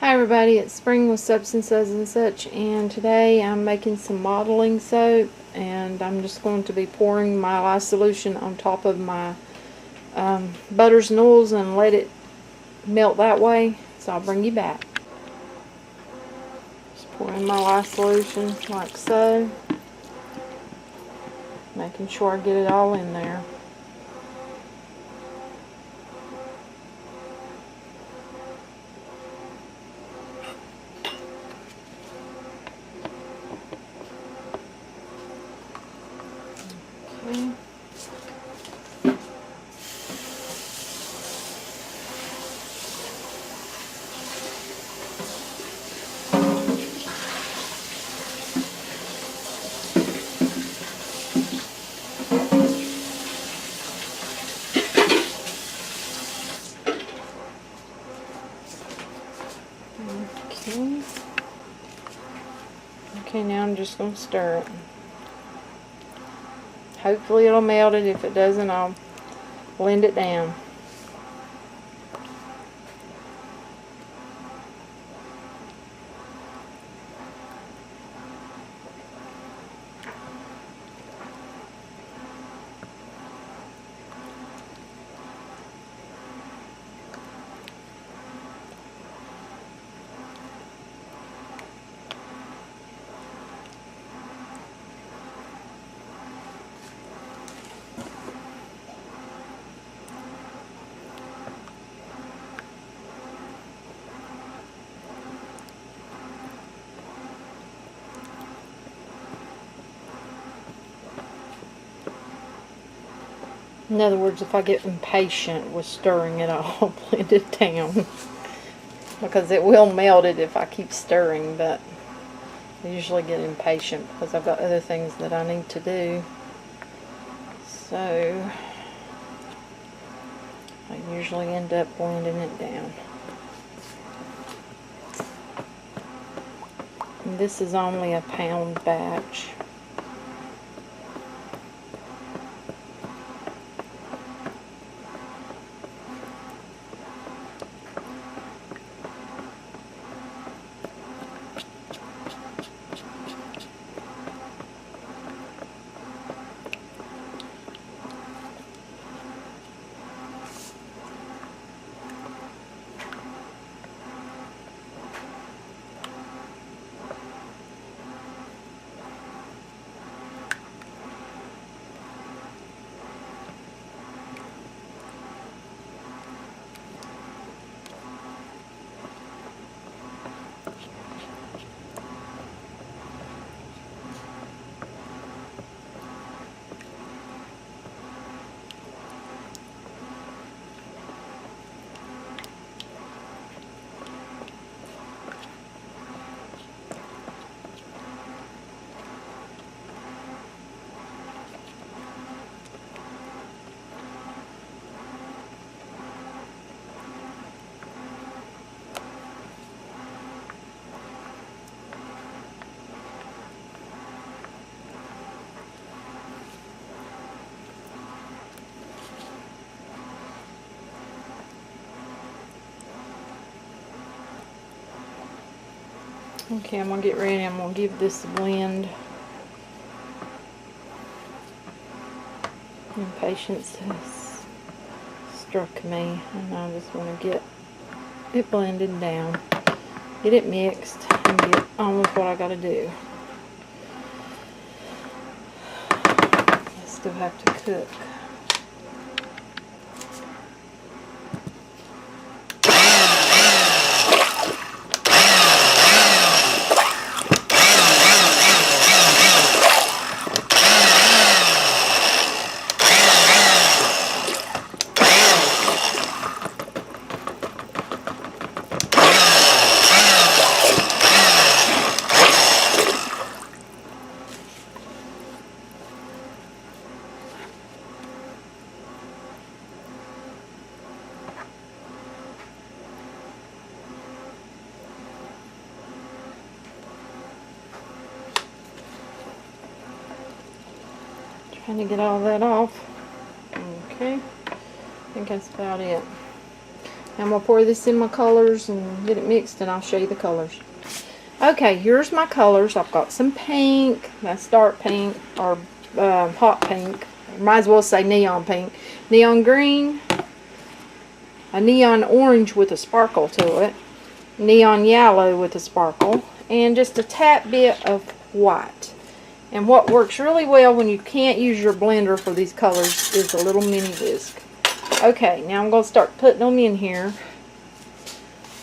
Hi everybody, it's Spring with Suds and Suds and such, and today I'm making some modeling soap, and I'm just going to be pouring my lye solution on top of my butters and oils and let it melt that way. So I'll bring you back. Just pour in my lye solution like so, making sure I get it all in there. Okay. Okay, now I'm just going to stir it. Hopefully it'll melt it. If it doesn't, I'll blend it down. In other words, if I get impatient with stirring it, I'll blend it down. Because it will melt it if I keep stirring, but I usually get impatient because I've got other things that I need to do. So I usually end up blending it down. And this is only a pound batch. Okay, I'm going to get ready. I'm going to give this a blend. Impatience has struck me, and I just want to get it blended down, get it mixed, and get on with what I got to do. I still have to cook. Trying to get all that off. Okay, I think that's about it. I'm going to pour this in my colors and get it mixed, and I'll show you the colors. Okay, here's my colors. I've got some pink, that's dark pink, or hot pink. Might as well say neon pink. Neon green, a neon orange with a sparkle to it, neon yellow with a sparkle, and just a tad bit of white. And what works really well when you can't use your blender for these colors is a little mini whisk. Okay, now I'm going to start putting them in here.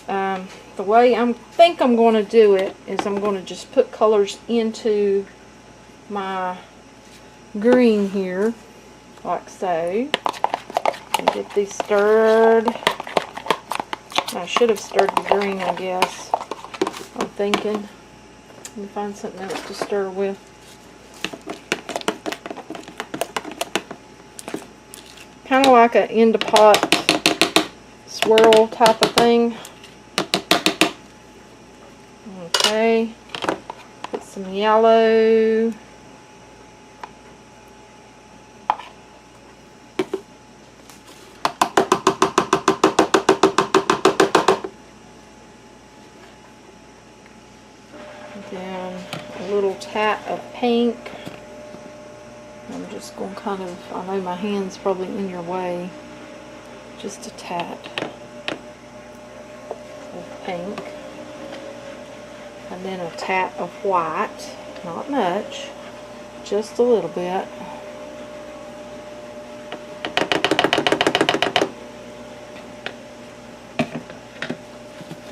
The way I think I'm going to do it is I'm going to just put colors into my green here, like so. And get these stirred. I should have stirred the green, I guess. I'm thinking. Let me find something else to stir with. Kind of like an in the pot swirl type of thing. Okay, put some yellow. Then a little tat of pink. I'm just going to kind of, I know my hand's probably in your way, just a tat of pink. And then a tat of white, not much, just a little bit.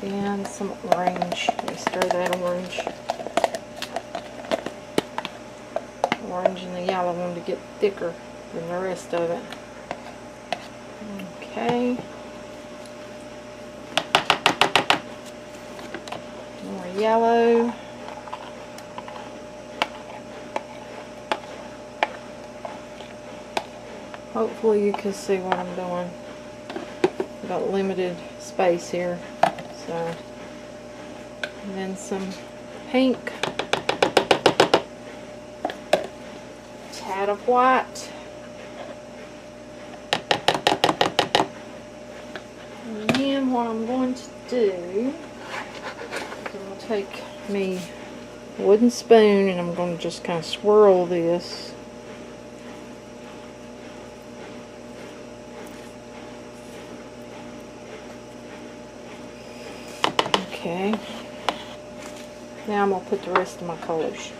And some orange. Let me stir that orange. Orange and the yellow one to get thicker than the rest of it. Okay. More yellow. Hopefully you can see what I'm doing. I've got limited space here. So, and then some pink. Tad of white. And then what I'm going to do, I'm going to take me a wooden spoon and I'm going to just kind of swirl this. Okay. Now I'm going to put the rest of my colors.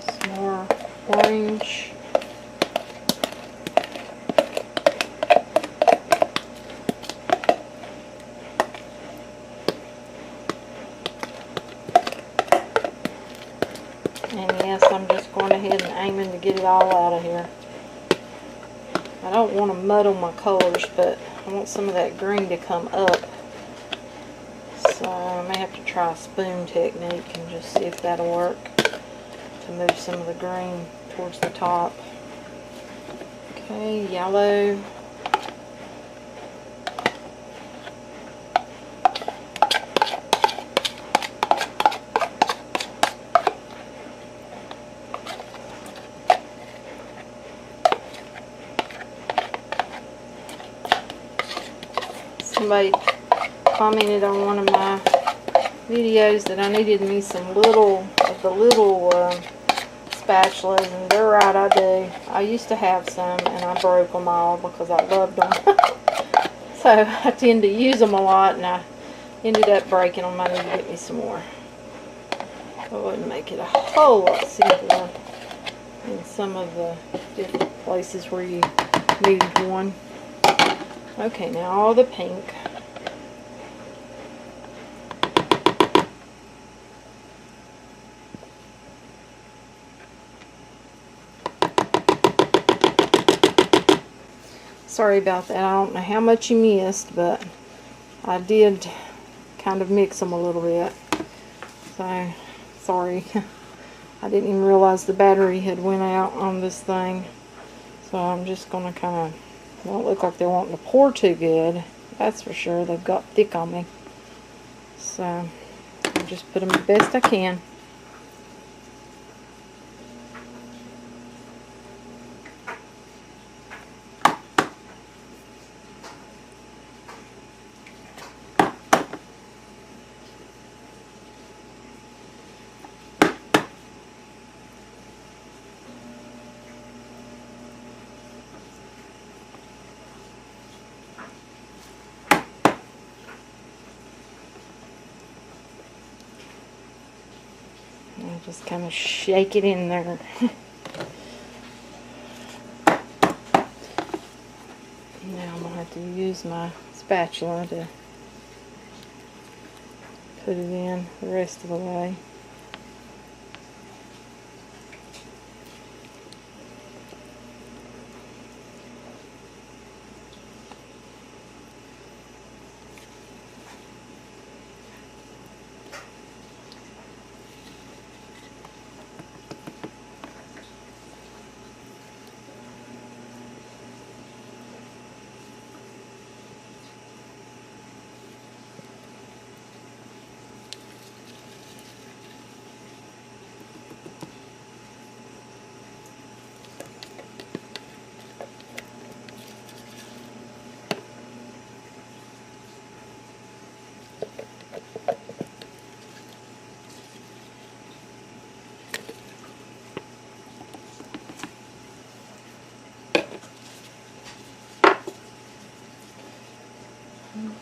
Some more orange. And yes, I'm just going ahead and aiming to get it all out of here. I don't want to muddle my colors, but I want some of that green to come up. So I may have to try a spoon technique and just see if that'll work to move some of the green towards the top. Okay, yellow. Somebody commented on one of my videos that I needed me some little spatulas, and they're right, I do. I used to have some and I broke them all because I loved them. So I tend to use them a lot and I ended up breaking them. I need to get me some more. It would make it a whole lot simpler in some of the different places where you need one. Okay, now all the pink. Sorry about that. I don't know how much you missed, but I did kind of mix them a little bit. So, sorry. I didn't even realize the battery had went out on this thing. So I'm just going to kind of, they don't look like they're wanting to pour too good. That's for sure. They've got thick on me. So I'll just put them the best I can. Just kind of shake it in there. Now I'm going to have to use my spatula to put it in the rest of the way.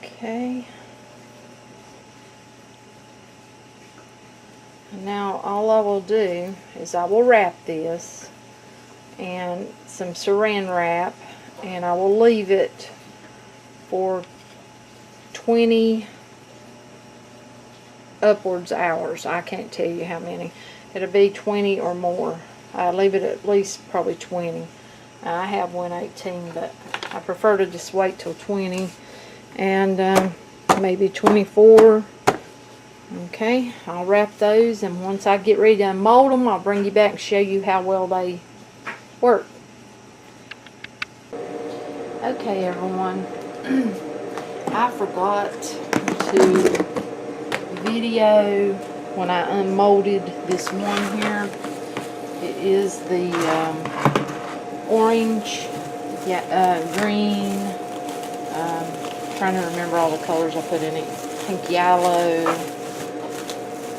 Okay. Now all I will do is I will wrap this and some saran wrap, and I will leave it for 20 upwards hours. I can't tell you how many. It'll be 20 or more. I leave it at least probably 20. I have one 18, but I prefer to just wait till 20 and maybe 24. Okay, I'll wrap those, and once I get ready to unmold them, I'll bring you back and show you how well they work. Okay, everyone, I forgot to video when I unmolded this one here. It is the orange, green, trying to remember all the colors I put in it, pink yellow,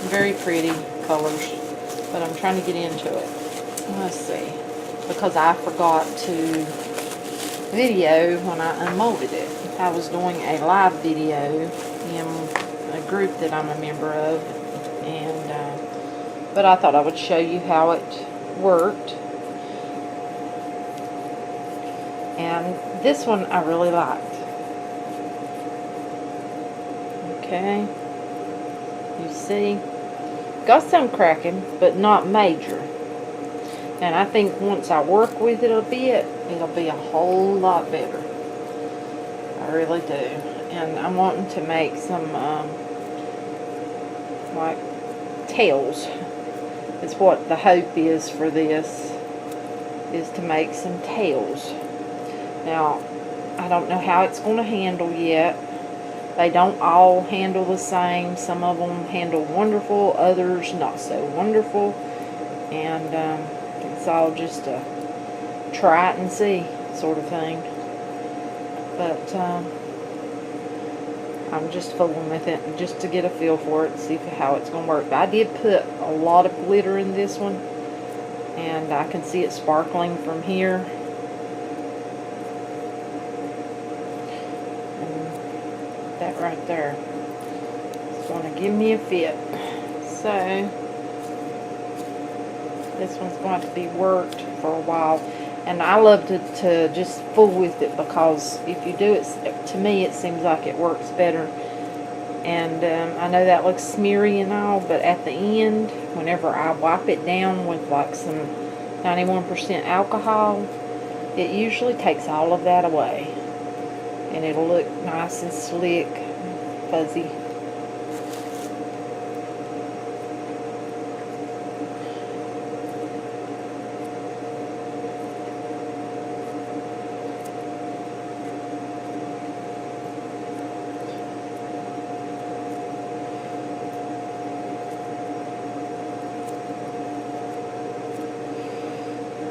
very pretty colors, but I'm trying to get into it. Let's see, because I forgot to video when I unmolded it. I was doing a live video in a group that I'm a member of, and but I thought I would show you how it worked. And this one I really liked. Okay, you see, got some cracking, but not major. And I think once I work with it a bit, it'll be a whole lot better. I really do. And I'm wanting to make some like tails. It's what the hope is for this, is to make some tails. Now, I don't know how it's going to handle yet. They don't all handle the same. Some of them handle wonderful, others not so wonderful. And it's all just a try it and see sort of thing. But I'm just fooling with it just to get a feel for it, see how it's going to work. But I did put a lot of glitter in this one, and I can see it sparkling from here. That right there is going to give me a fit. So this one's going to be worked for a while, and I love to just fool with it, because if you do it, to me it seems like it works better. And I know that looks smeary and all, but at the end, whenever I wipe it down with like some 91% alcohol, it usually takes all of that away. And it'll look nice and slick, fuzzy.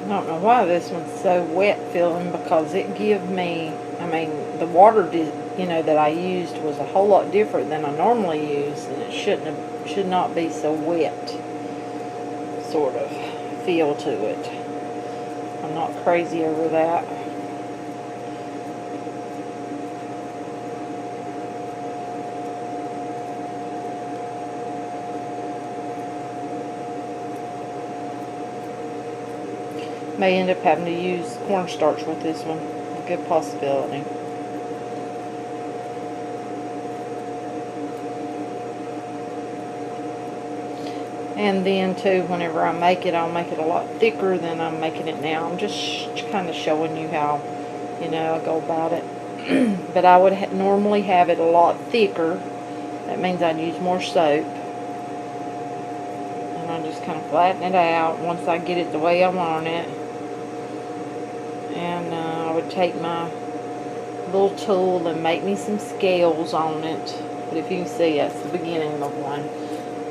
I don't know why this one's so wet feeling, because it give me, I mean, the water that I used was a whole lot different than I normally use, and it should not be so wet sort of feel to it. I'm not crazy over that. May end up having to use cornstarch with this one. A good possibility. And then too, whenever I make it, I'll make it a lot thicker than I'm making it now. I'm just kind of showing you how, you know, I go about it. But I would normally have it a lot thicker. That means I'd use more soap. And I just kind of flatten it out once I get it the way I want it. And I would take my little tool and make me some scales on it. But if you can see, that's the beginning of one.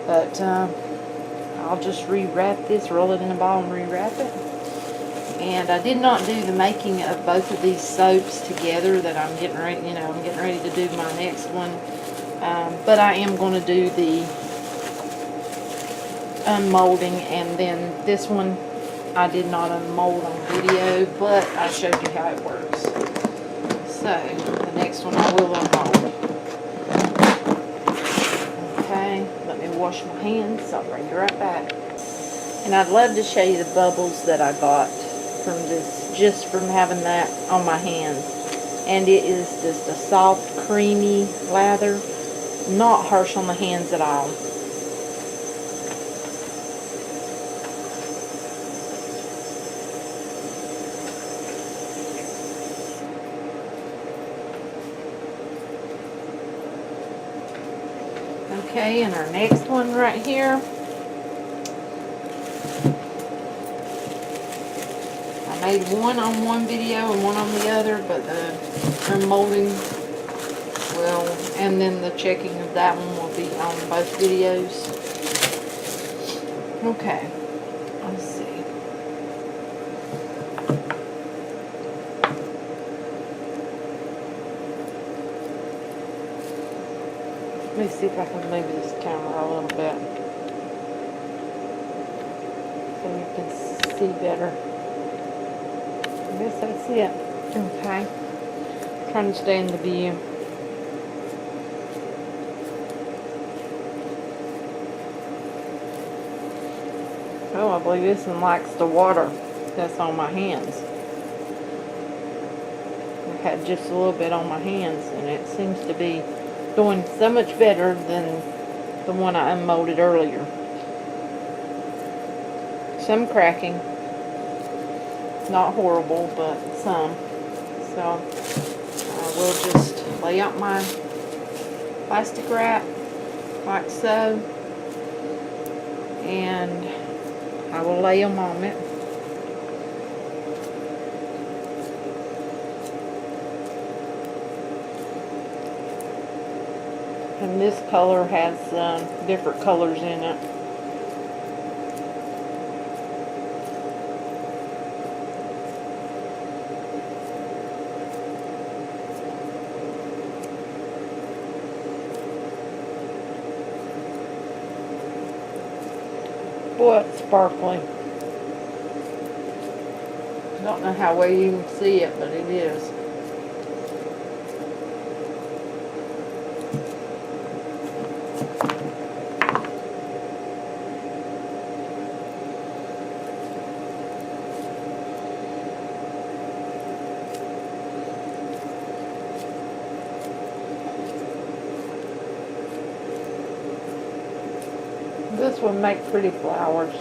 But I'll just rewrap this, roll it in a ball and rewrap it. And I did not do the making of both of these soaps together that I'm getting ready, you know, I'm getting ready to do my next one. But I am going to do the unmolding, and then this one I did not unmold on video, but I showed you how it works. So the next one I will unmold. Okay, let me wash my hands. I'll bring you right back. And I'd love to show you the bubbles that I got from this, just from having that on my hands. And it is just a soft, creamy lather, not harsh on the hands at all. Okay, and our next one right here, I made one on one video and one on the other, but the unmolding will, and then the checking of that one will be on both videos. Okay, let's see. Let me see if I can move this camera a little bit so you can see better. I guess that's it. Okay. Trying to stay in the view. Oh, I believe this one likes the water that's on my hands. I've had just a little bit on my hands, and it seems to be doing so much better than the one I unmolded earlier. Some cracking. Not horrible, but some. So I will just lay out my plastic wrap like so, and I will lay them on it. And this color has different colors in it. Boy, it's sparkly. Don't know how well you can see it, but it is. This would make pretty flowers.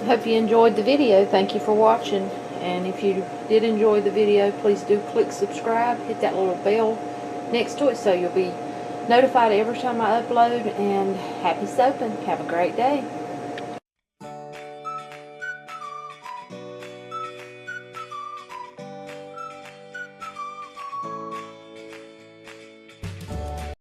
Hope you enjoyed the video. Thank you for watching. And if you did enjoy the video, please do click subscribe. Hit that little bell next to it so you'll be notified every time I upload. And happy soaping. Have a great day.